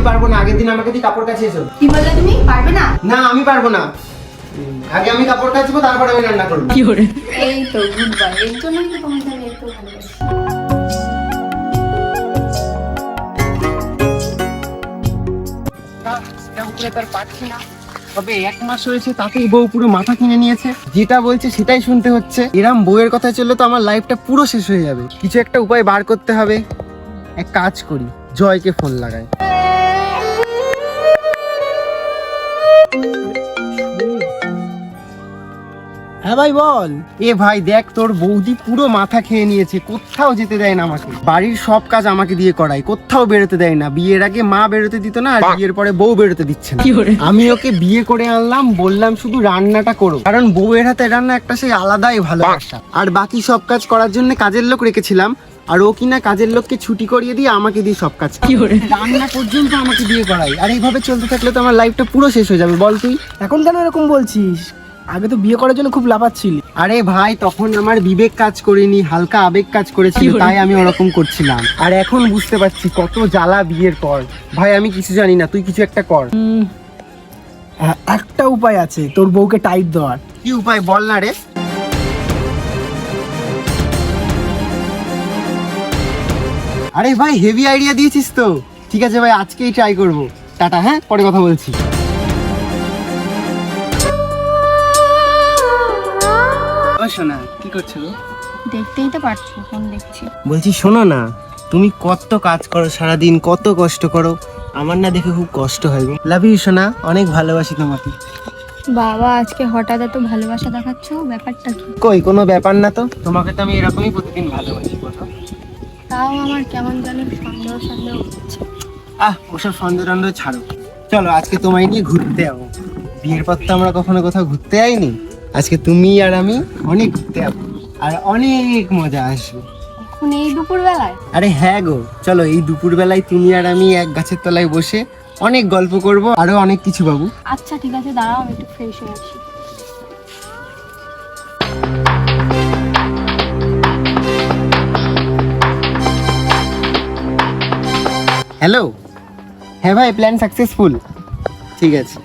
পারবো না, আগের দিন আমাকে দিয়ে কাপড় কাচিয়েছো। কি বললে তুমি? পারবে না? না আমি পারবো না, আগে আমি কাপড় কাচবো তারপর আমি রান্না করবো। এই তো গুড বাই, এর জন্যই তো তোমাকে আমি একটু ভালোবাসি। তবে 1 মাস হয়েছে তাতেই বউ পুরো মাথা কিনে নিয়েছে, যেটা বলছে সেটাই শুনতে হচ্ছে। এরম বউয়ের কথা চললে তো আমার লাইফটা পুরো শেষ হয়ে যাবে। কিছু একটা উপায় বার করতে হবে। এক কাজ করি, জয়কে ফোন লাগাই। হ্যাঁ ভাই বল। এ ভাই দেখ, তোর বৌদি পুরো মাথা খেয়ে নিয়েছে, কোথাও যেতে দেয় না আমাকে। বাড়ির সব কাজ আমাকে দিয়ে করায়, কোথাও বেরোতে দেয় না। বিয়ের আগে মা বেরোতে দিত না, আর বিয়ের পরে বউ বেরোতে দিচ্ছে না। আমি ওকে বিয়ে করে আনলাম, বললাম শুধু রান্নাটা করো, কারণ বউয়ের হাতে রান্না একটা সেই আলাদাই ভালোবাসা। আর বাকি সব কাজ করার জন্য কাজের লোক রেখেছিলাম, আর ও কিনা কাজের লোককে ছুটি করিয়ে দিয়ে আমাকে দিয়ে সব কাজ রান্না পর্যন্ত আমাকে দিয়ে করাই। আর এইভাবে চলতে থাকলে তো আমার লাইফটা পুরো শেষ হয়ে যাবে। বল তুই এখন কেন এরকম বলছিস? আগে তো বিয়ে করার জন্য খুব লাফাচ্ছিলি। আরে ভাই, তখন আমার বিবেক কাজ করেনি, হালকা আবেগ কাজ করেছিল, তাই আমি ওরকম করছিলাম। আর এখন বুঝতে পারছি কত জ্বালা বিয়ের পর। ভাই আমি কিছু জানি না, তুই কিছু একটা কর। একটা উপায় আছে, তোর বউকে টাইট দেওয়ার। কি উপায় বল না রে। আরে ভাই হেভি আইডিয়া দিয়েছিস তো। ঠিক আছে ভাই, আজকেই ট্রাই করব। টাটা, হ্যাঁ পরে কথা বলছি। শোনা, কি করছো? দেখতেই তো পারছো ফোন দেখছি। বলছি শোনো না, তুমি কত কাজ করো সারাদিন, কত কষ্ট করো, আমার না দেখে খুব কষ্ট হয়। লাভ ইউ সোনা, অনেক ভালোবাসি তোমাকে। বাবা আজকে হঠাৎ এত ভালোবাসা দেখাচ্ছ, ব্যাপারটা কি? কই কোনো ব্যাপার না তো, তোমাকে তো আমি এরকমই প্রতিদিন ভালোবাসি। বলো। তাও আমার কেমন জানি সন্দেহ সন্দেহ হচ্ছে। ওসব সন্দেহ টন্দেহ ছাড়ো, চলো আজকে তোমায় নিয়ে ঘুরতে যাবো। বিয়ের পর তো আমরা কখনো কোথাও ঘুরতে যাইনি, আজকে তুমি আর আমি অনেক ঘুরতে যাবো, আর অনেক মজা আসবে। এখন এই দুপুর বেলায়? আরে হ্যাঁ গো, চলো এই দুপুর বেলায় তুমি আর আমি এক গাছের তলায় বসে অনেক গল্প করব, আরো অনেক কিছু পাবো। আচ্ছা ঠিক আছে, দাঁড়াও আমি একটু ফ্রেশ হয়ে আসি। হ্যালো, হ্যাঁ ভাই প্ল্যান সাকসেসফুল। ঠিক আছে।